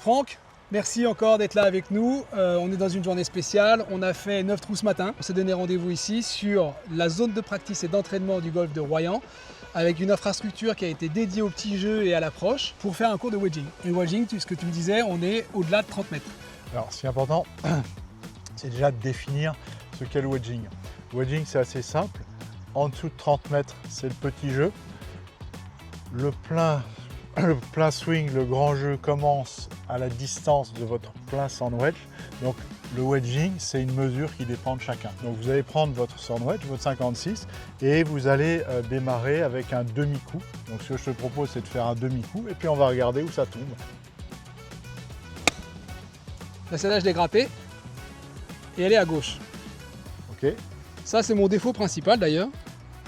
Franck, merci encore d'être là avec nous. On est dans une journée spéciale. On a fait 9 trous ce matin. On s'est donné rendez-vous ici sur la zone de practice et d'entraînement du golf de Royan avec une infrastructure qui a été dédiée aux petits jeux et à l'approche pour faire un cours de wedging. Et wedging, ce que tu me disais, on est au-delà de 30 mètres. Alors, ce qui est important, c'est déjà de définir ce qu'est le wedging. Le wedging, c'est assez simple. En dessous de 30 mètres, c'est le petit jeu. Le plein swing, le grand jeu commence à la distance de votre plein sandwich. Donc le wedging, c'est une mesure qui dépend de chacun. Donc vous allez prendre votre sandwich, votre 56, et vous allez démarrer avec un demi-coup. Donc ce que je te propose, c'est de faire un demi-coup, et puis on va regarder où ça tombe. Là, celle-là, je l'ai grattée, et elle est à gauche. Ok. Ça, c'est mon défaut principal d'ailleurs.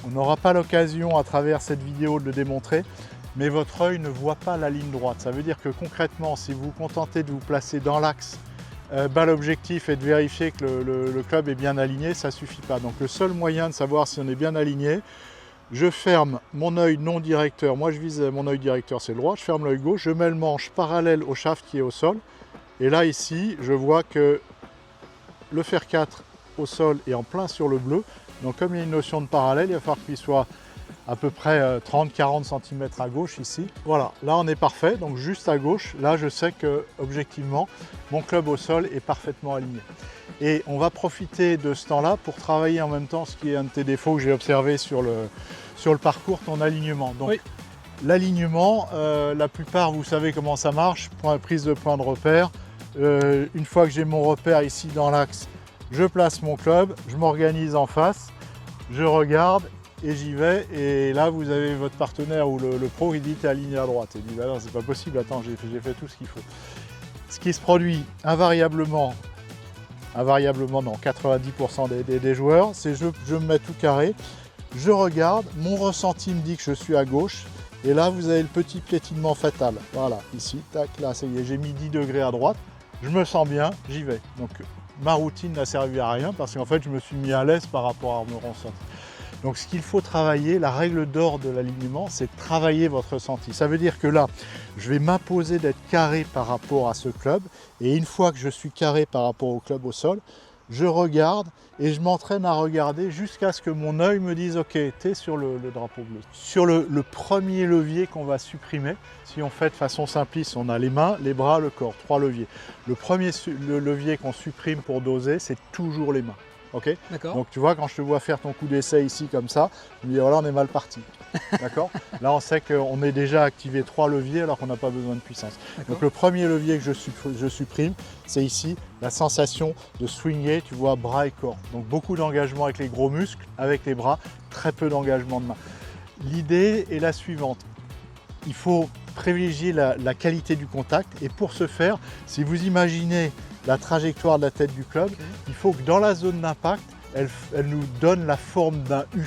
On n'aura pas l'occasion à travers cette vidéo de le démontrer, mais votre œil ne voit pas la ligne droite. Ça veut dire que concrètement, si vous vous contentez de vous placer dans l'axe, balle objectif et de vérifier que le club est bien aligné, ça ne suffit pas. Donc le seul moyen de savoir si on est bien aligné, je ferme mon œil non directeur. Moi je vise mon œil directeur, c'est le droit. Je ferme l'œil gauche, je mets le manche parallèle au shaft qui est au sol. Et là ici, je vois que le fer 4 au sol est en plein sur le bleu. Donc comme il y a une notion de parallèle, il va falloir qu'il soit à peu près 30-40 cm à gauche ici. Voilà, là on est parfait, donc juste à gauche, là je sais que objectivement mon club au sol est parfaitement aligné. Et on va profiter de ce temps-là pour travailler en même temps ce qui est un de tes défauts que j'ai observé sur le parcours, ton alignement. Donc oui. L'alignement, la plupart vous savez comment ça marche, prise de point de repère. Une fois que j'ai mon repère ici dans l'axe, je place mon club, je m'organise en face, je regarde et j'y vais. Et là, vous avez votre partenaire ou le pro qui dit t'es aligné à droite. Il dit bah non, c'est pas possible, attends, j'ai fait tout ce qu'il faut. Ce qui se produit invariablement non, 90% des joueurs, c'est je me mets tout carré, je regarde, mon ressenti me dit que je suis à gauche. Et là, vous avez le petit piétinement fatal. Voilà, ici, tac, là, ça y est, j'ai mis 10 degrés à droite. Je me sens bien, j'y vais. Donc ma routine n'a servi à rien parce qu'en fait je me suis mis à l'aise par rapport à mon ressenti. Donc ce qu'il faut travailler, la règle d'or de l'alignement, c'est de travailler votre ressenti. Ça veut dire que là, je vais m'imposer d'être carré par rapport à ce club et une fois que je suis carré par rapport au club au sol, je regarde et je m'entraîne à regarder jusqu'à ce que mon œil me dise ok, t'es sur le drapeau bleu. Sur le premier levier qu'on va supprimer, si on fait de façon simpliste, on a les mains, les bras, le corps, 3 leviers. Le premier levier qu'on supprime pour doser, c'est toujours les mains. Okay. Donc tu vois, quand je te vois faire ton coup d'essai ici comme ça, je me dis voilà, on est mal parti. D'accord. Là on sait qu'on est déjà activé 3 leviers alors qu'on n'a pas besoin de puissance. Donc le premier levier que je supprime, c'est ici la sensation de swinguer, tu vois, bras et corps. Donc beaucoup d'engagement avec les gros muscles, avec les bras, très peu d'engagement de main. L'idée est la suivante. Il faut privilégier la qualité du contact et pour ce faire, si vous imaginez la trajectoire de la tête du club, il faut que dans la zone d'impact, elle nous donne la forme d'un U.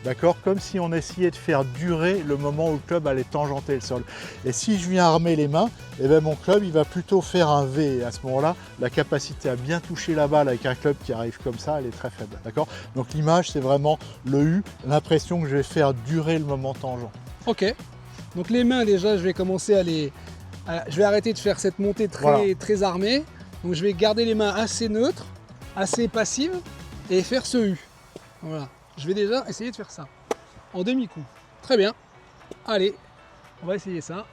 D'accord? Comme si on essayait de faire durer le moment où le club allait tangenter le sol. Et si je viens armer les mains, eh bien mon club il va plutôt faire un V. Et à ce moment-là, la capacité à bien toucher la balle avec un club qui arrive comme ça, elle est très faible. D'accord? Donc l'image, c'est vraiment le U, l'impression que je vais faire durer le moment tangent. Ok. Donc les mains, déjà, je vais commencer je vais arrêter de faire cette montée très armée. Donc je vais garder les mains assez neutres, assez passives et faire ce U. Voilà. Je vais déjà essayer de faire ça en demi-coup. Très bien. Allez, on va essayer ça.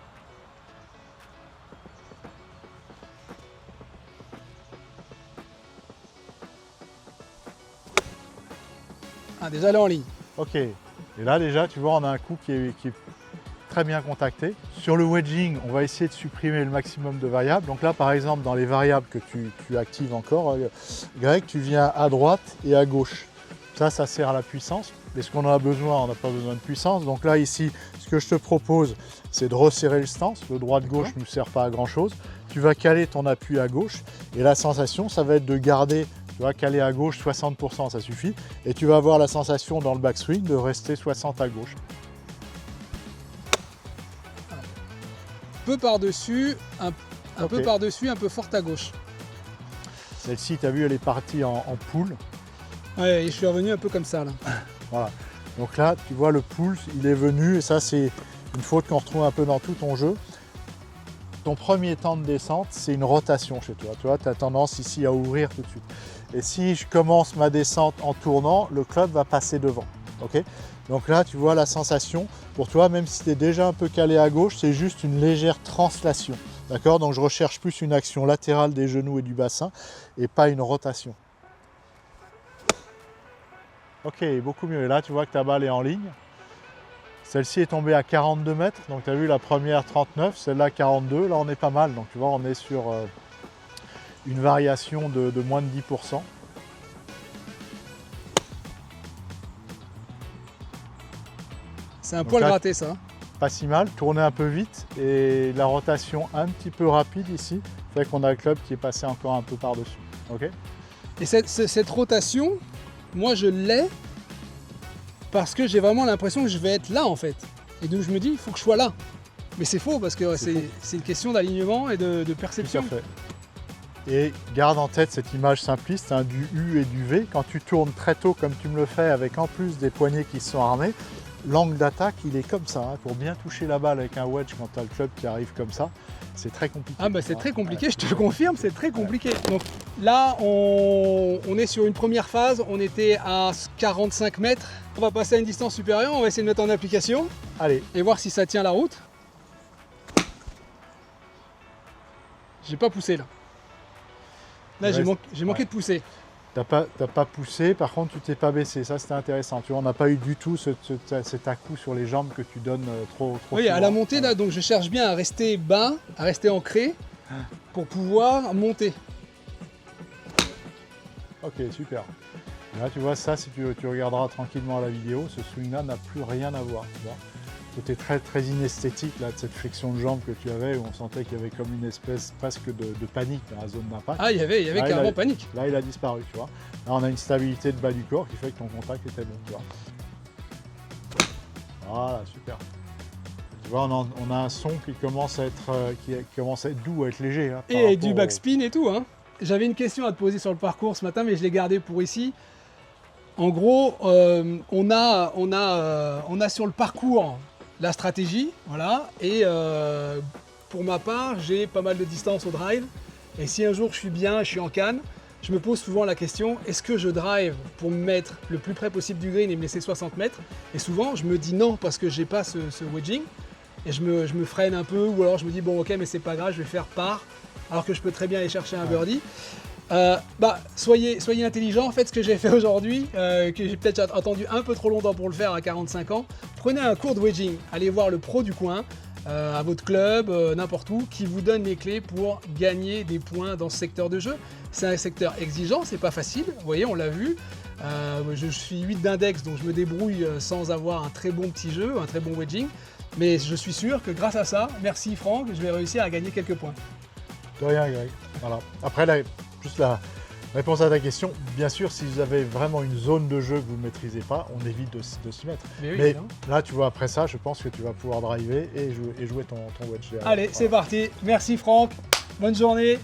Ah, déjà là en ligne. Ok. Et là déjà, tu vois, on a un coup qui est très bien contacté. Sur le wedging, on va essayer de supprimer le maximum de variables. Donc là, par exemple, dans les variables que tu actives encore, Greg, tu viens à droite et à gauche. Ça sert à la puissance. Est-ce qu'on en a besoin? On n'a pas besoin de puissance. Donc là, ici, ce que je te propose, c'est de resserrer le stance. Le droite-gauche ne nous sert pas à grand-chose. Tu vas caler ton appui à gauche. Et la sensation, ça va être de garder, tu vas caler à gauche 60%, ça suffit. Et tu vas avoir la sensation dans le backswing de rester 60 à gauche. Peu par-dessus, un peu par-dessus, un peu forte à gauche. Celle-ci, tu as vu, elle est partie en poule. Ouais, et je suis revenu un peu comme ça là. Voilà. Donc là, tu vois, le pull, il est venu, et ça, c'est une faute qu'on retrouve un peu dans tout ton jeu. ton premier temps de descente, c'est une rotation chez toi. Tu vois, tu as tendance ici à ouvrir tout de suite. Et si je commence ma descente en tournant, le club va passer devant. Okay, donc là, tu vois la sensation. Pour toi, même si tu es déjà un peu calé à gauche, c'est juste une légère translation. D'accord? Donc je recherche plus une action latérale des genoux et du bassin et pas une rotation. Ok, beaucoup mieux. Et là, tu vois que ta balle est en ligne. Celle-ci est tombée à 42 mètres. Donc tu as vu la première 39, celle-là 42. Là, on est pas mal. Donc tu vois, on est sur une variation de moins de 10%. C'est un poil gratté ça. Pas si mal, tourner un peu vite et la rotation un petit peu rapide ici fait qu'on a le club qui est passé encore un peu par-dessus. Okay, et cette rotation, moi je l'ai parce que j'ai vraiment l'impression que je vais être là en fait. Et donc je me dis, il faut que je sois là. Mais c'est faux parce que c'est une question d'alignement et de perception. Tout à fait. Et garde en tête cette image simpliste hein, du U et du V. Quand tu tournes très tôt comme tu me le fais avec en plus des poignets qui sont armés, l'angle d'attaque il est comme ça. Hein. Pour bien toucher la balle avec un wedge quand tu as le club qui arrive comme ça, c'est très compliqué. Ah bah c'est très compliqué, ouais. Je te le confirme, c'est très compliqué. Ouais. Donc là on est sur une première phase, on était à 45 mètres. On va passer à une distance supérieure, on va essayer de mettre en application. Allez. Et voir si ça tient la route. J'ai pas poussé là. Là j'ai manqué de pousser. T'as pas poussé, par contre tu t'es pas baissé, ça c'était intéressant. Tu vois, on n'a pas eu du tout cet à-coup sur les jambes que tu donnes trop oui, souvent. À la montée là, donc je cherche bien à rester bas, à rester ancré pour pouvoir monter. Ok, super. Et là tu vois ça, si tu regarderas tranquillement la vidéo, ce swing là n'a plus rien à voir. Tu vois. C'était très inesthétique là, de cette flexion de jambe que tu avais où on sentait qu'il y avait comme une espèce presque de panique dans la zone d'impact. Ah, il y avait carrément panique. Là il a disparu, tu vois. Là on a une stabilité de bas du corps qui fait que ton contact était bon, tu vois. Voilà, super. Tu vois, on a un son qui commence à être doux, à être léger. Hein, et du backspin et tout. Hein. J'avais une question à te poser sur le parcours ce matin, mais je l'ai gardé pour ici. En gros, on a sur le parcours la stratégie, voilà, et pour ma part, j'ai pas mal de distance au drive, et si un jour je suis bien, je suis en canne, je me pose souvent la question, est-ce que je drive pour me mettre le plus près possible du green et me laisser 60 mètres? Et souvent, je me dis non, parce que j'ai pas ce wedging, et je me freine un peu, ou alors je me dis, bon ok, mais c'est pas grave, je vais faire par, alors que je peux très bien aller chercher un birdie. Soyez intelligents, faites ce que j'ai fait aujourd'hui, que j'ai peut-être attendu un peu trop longtemps pour le faire à 45 ans. Prenez un cours de wedging, allez voir le pro du coin, à votre club, n'importe où, qui vous donne les clés pour gagner des points dans ce secteur de jeu. C'est un secteur exigeant, c'est pas facile, vous voyez, on l'a vu. Je suis 8 d'index, donc je me débrouille sans avoir un très bon petit jeu, un très bon wedging. Mais je suis sûr que grâce à ça, merci Franck, je vais réussir à gagner quelques points. De rien, Greg. Voilà. Après, juste la réponse à ta question, bien sûr, si vous avez vraiment une zone de jeu que vous ne maîtrisez pas, on évite de s'y mettre. Mais là, tu vois, après ça, je pense que tu vas pouvoir driver et jouer ton wedge. Allez, c'est parti. Merci Franck. Bonne journée.